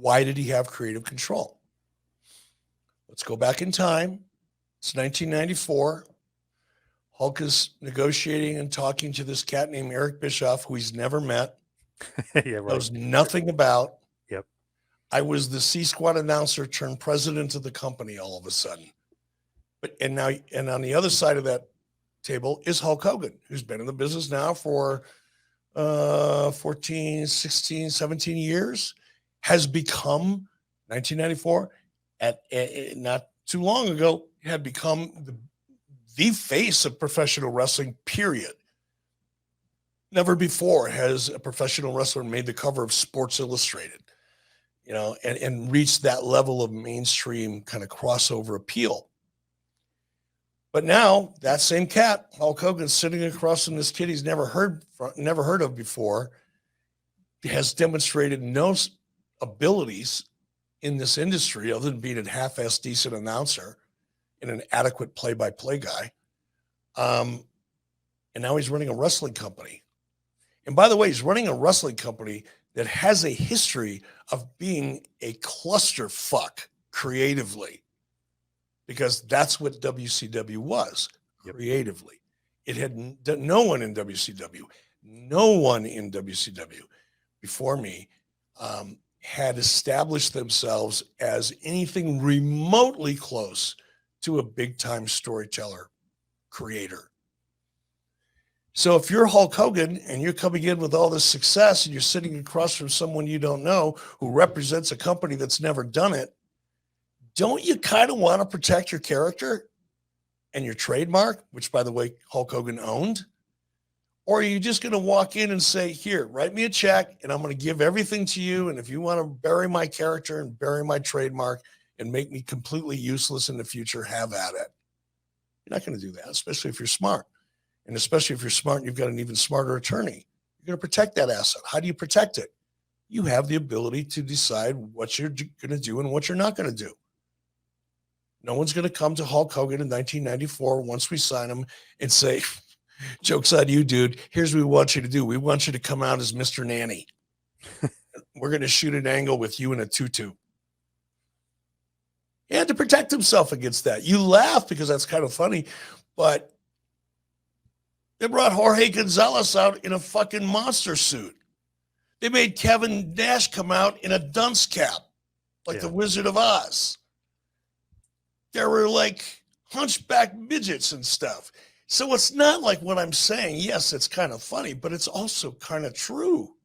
Why did he have creative control? Let's go back in time. It's 1994. Hulk is negotiating and talking to this cat named Eric Bischoff, who he's never met, Yeah, right. knows nothing about. Yep. I was the C-Squad announcer turned president of the company all of a sudden. And on the other side of that table is Hulk Hogan, who's been in the business now for 14, 16, 17 years, has become 1994 not too long ago, had become the face of professional wrestling, period. Never before has a professional wrestler made the cover of Sports Illustrated, and reached that level of mainstream kind of crossover appeal. But now that same cat, Hulk Hogan, sitting across from this kid he's never heard of before, has demonstrated no abilities in this industry other than being a half-ass decent announcer and an adequate play-by-play guy. And now he's running a wrestling company. And by the way, he's running a wrestling company that has a history of being a clusterfuck creatively, because that's what WCW was, creatively. It had no one in WCW before me had established themselves as anything remotely close to a big-time storyteller, creator. So if you're Hulk Hogan and you're coming in with all this success and you're sitting across from someone you don't know who represents a company that's never done it, don't you kind of want to protect your character and your trademark, which, by the way, Hulk Hogan owned? Or are you just going to walk in and say, here, write me a check and I'm going to give everything to you. And if you want to bury my character and bury my trademark and make me completely useless in the future, have at it. You're not going to do that, especially if you're smart. And especially if you're smart and you've got an even smarter attorney. You're going to protect that asset. How do you protect it? You have the ability to decide what you're going to do and what you're not going to do. No one's going to come to Hulk Hogan in 1994 once we sign him and say, joke's on you, dude. Here's what we want you to do. We want you to come out as Mr. Nanny. We're going to shoot an angle with you in a tutu. He had to protect himself against that. You laugh because that's kind of funny, but they brought Jorge Gonzalez out in a fucking monster suit. They made Kevin Nash come out in a dunce cap, like the Wizard of Oz. There were like hunchback midgets and stuff. So it's not like what I'm saying. Yes, it's kind of funny, but it's also kind of true.